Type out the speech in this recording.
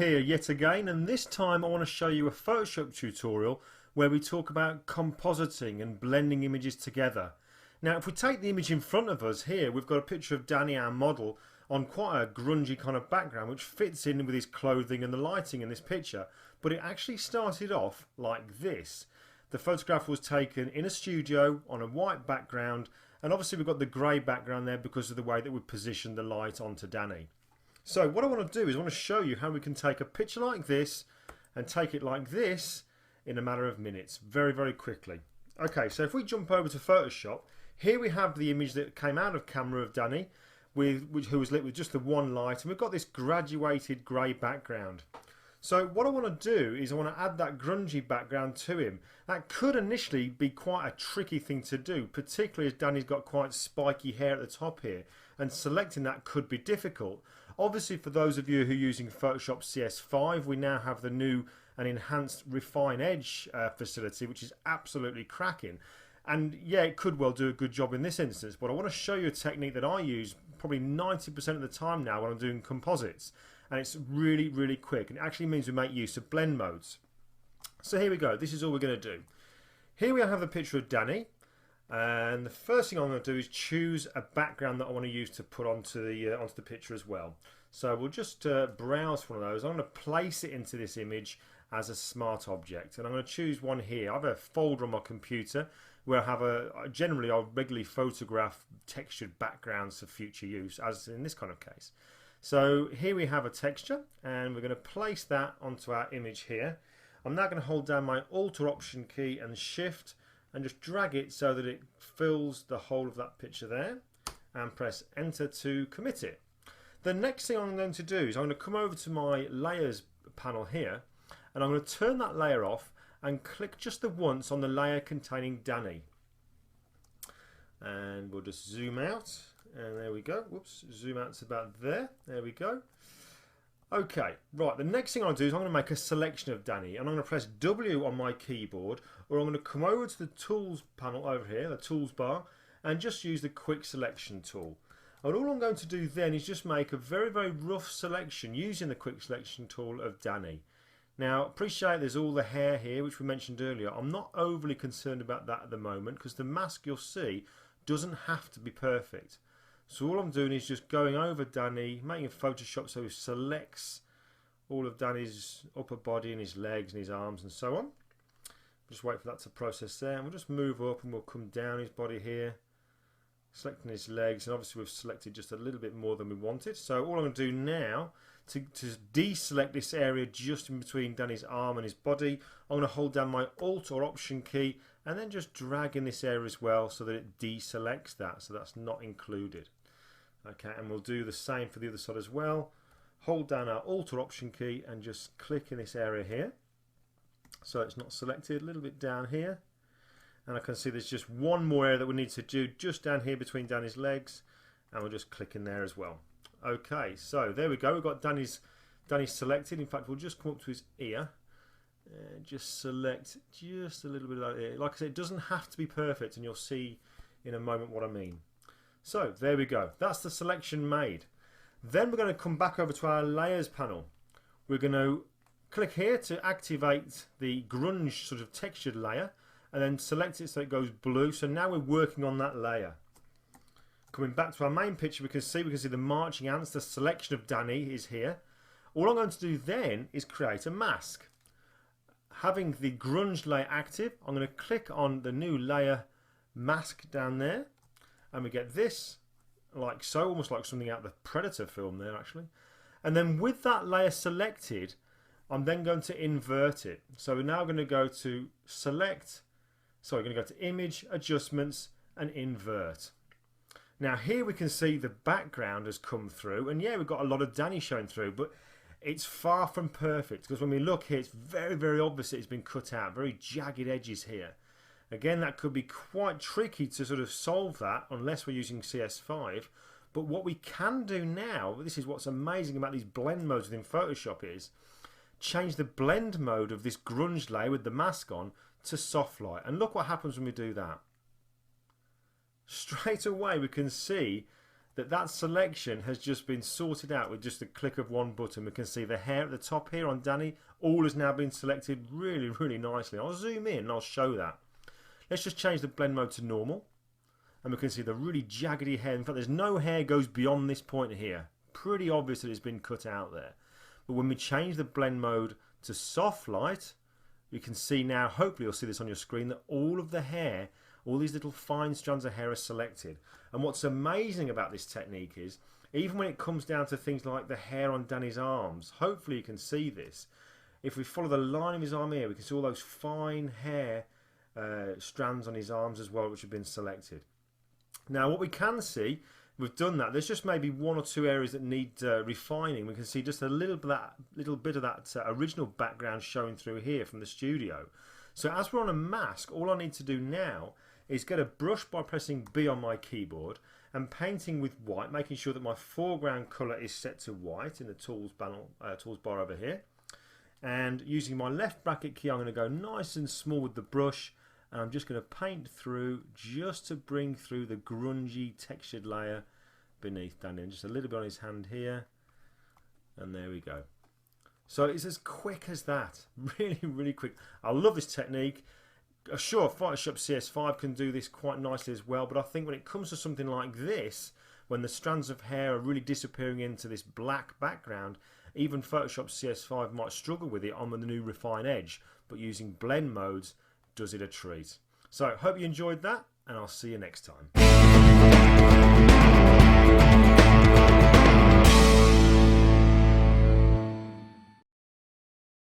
here yet again, and this time I want to show you a Photoshop tutorial where we talk about compositing and blending images together. Now if we take the image in front of us here, we've got a picture of Danny, our model, on quite a grungy kind of background which fits in with his clothing and the lighting in this picture, but it actually started off like this. The photograph was taken in a studio on a white background, and obviously we've got the grey background there because of the way that we positioned the light onto Danny. So what I want to do is I want to show you how we can take a picture like this and take it like this in a matter of minutes, very, very quickly. Okay, so if we jump over to Photoshop, here we have the image that came out of camera of Danny, who was lit with just the one light, and we've got this graduated grey background. So what I want to do is I want to add that grungy background to him. That could initially be quite a tricky thing to do, particularly as Danny's got quite spiky hair at the top here, and selecting that could be difficult. Obviously for those of you who are using Photoshop CS5, we now have the new and enhanced Refine Edge facility, which is absolutely cracking. And yeah, it could well do a good job in this instance, but I want to show you a technique that I use probably 90% of the time now when I'm doing composites. And it's really, really quick, and it actually means we make use of blend modes. So here we go, this is all we're going to do. Here we have the picture of Danny, and the first thing I'm going to do is choose a background that I want to use to put onto the picture as well. So we'll just browse for one of those. I'm going to place it into this image as a smart object, and I'm going to choose one here. I have a folder on my computer where I have generally I regularly photograph textured backgrounds for future use, as in this kind of case. So here we have a texture, and we're going to place that onto our image here. I'm now going to hold down my Alt or Option key and Shift and just drag it so that it fills the whole of that picture there, and press Enter to commit it. The next thing I'm going to do is I'm going to come over to my Layers panel here, and I'm going to turn that layer off and click just the once on the layer containing Danny. And we'll just zoom out. And there we go. Whoops, zoom out to about there. There we go. Okay, right, the next thing I'll do is I'm going to make a selection of Danny, and I'm going to press W on my keyboard, or I'm going to come over to the Tools panel over here, the Tools bar, and just use the Quick Selection tool. And all I'm going to do then is just make a very, very rough selection using the Quick Selection tool of Danny. Now, appreciate there's all the hair here, which we mentioned earlier. I'm not overly concerned about that at the moment, because the mask you'll see doesn't have to be perfect. So all I'm doing is just going over Danny, making a Photoshop so he selects all of Danny's upper body and his legs and his arms and so on. Just wait for that to process there, and we'll just move up and we'll come down his body here, selecting his legs, and obviously we've selected just a little bit more than we wanted. So all I'm going to do now to deselect this area just in between Danny's arm and his body, I'm going to hold down my Alt or Option key and then just drag in this area as well so that it deselects that, so that's not included. Okay, and we'll do the same for the other side as well. Hold down our Alt or Option key and just click in this area here so it's not selected. A little bit down here, and I can see there's just one more area that we need to do just down here between Danny's legs, and we'll just click in there as well. Okay, so there we go, we've got Danny's selected. In fact, we'll just come up to his ear and just select just a little bit of that ear. Like I said, it doesn't have to be perfect, and you'll see in a moment what I mean. So there we go, that's the selection made. Then we're going to come back over to our Layers panel. We're going to click here to activate the grunge sort of textured layer, and then select it so it goes blue. So now we're working on that layer. Coming back to our main picture, we can see the marching ants. The selection of Danny is here. All I'm going to do then is create a mask. Having the grunge layer active, I'm going to click on the new layer mask down there, and we get this like so, almost like something out of the Predator film there actually. And then with that layer selected, I'm then going to invert it. So we're now going to go to select, sorry, we're going to go to Image, Adjustments, and Invert. Now here we can see the background has come through, and yeah, we've got a lot of Danny showing through, but it's far from perfect, because when we look here, it's very, very obvious that it's been cut out, very jagged edges here. Again, that could be quite tricky to sort of solve that unless we're using CS5. But what we can do now, this is what's amazing about these blend modes within Photoshop, is change the blend mode of this grunge layer with the mask on to soft light. And look what happens when we do that. Straight away we can see that selection has just been sorted out with just a click of one button. We can see the hair at the top here on Danny, all has now been selected really, really nicely. I'll zoom in and I'll show that. Let's just change the blend mode to normal, and we can see the really jaggedy hair. In fact, there's no hair goes beyond this point here. Pretty obvious that it's been cut out there. But when we change the blend mode to soft light, you can see now, hopefully you'll see this on your screen, that all of the hair, all these little fine strands of hair are selected. And what's amazing about this technique is, even when it comes down to things like the hair on Danny's arms, hopefully you can see this. If we follow the line of his arm here, we can see all those fine hair strands on his arms as well, which have been selected. Now what we can see, we've done that. There's just maybe one or two areas that need refining. We can see just a little bit of that original background showing through here from the studio. So as we're on a mask, all I need to do now is get a brush by pressing B on my keyboard and painting with white, making sure that my foreground colour is set to white in the tools bar over here. And using my left bracket key, I'm going to go nice and small with the brush, and I'm just going to paint through just to bring through the grungy textured layer beneath Danny, and just a little bit on his hand here, and there we go. So it's as quick as that. Really, really quick. I love this technique. Sure, Photoshop CS5 can do this quite nicely as well, but I think when it comes to something like this, when the strands of hair are really disappearing into this black background, even Photoshop CS5 might struggle with it on the new Refine Edge, but using blend modes does it a treat. So hope you enjoyed that, and I'll see you next time.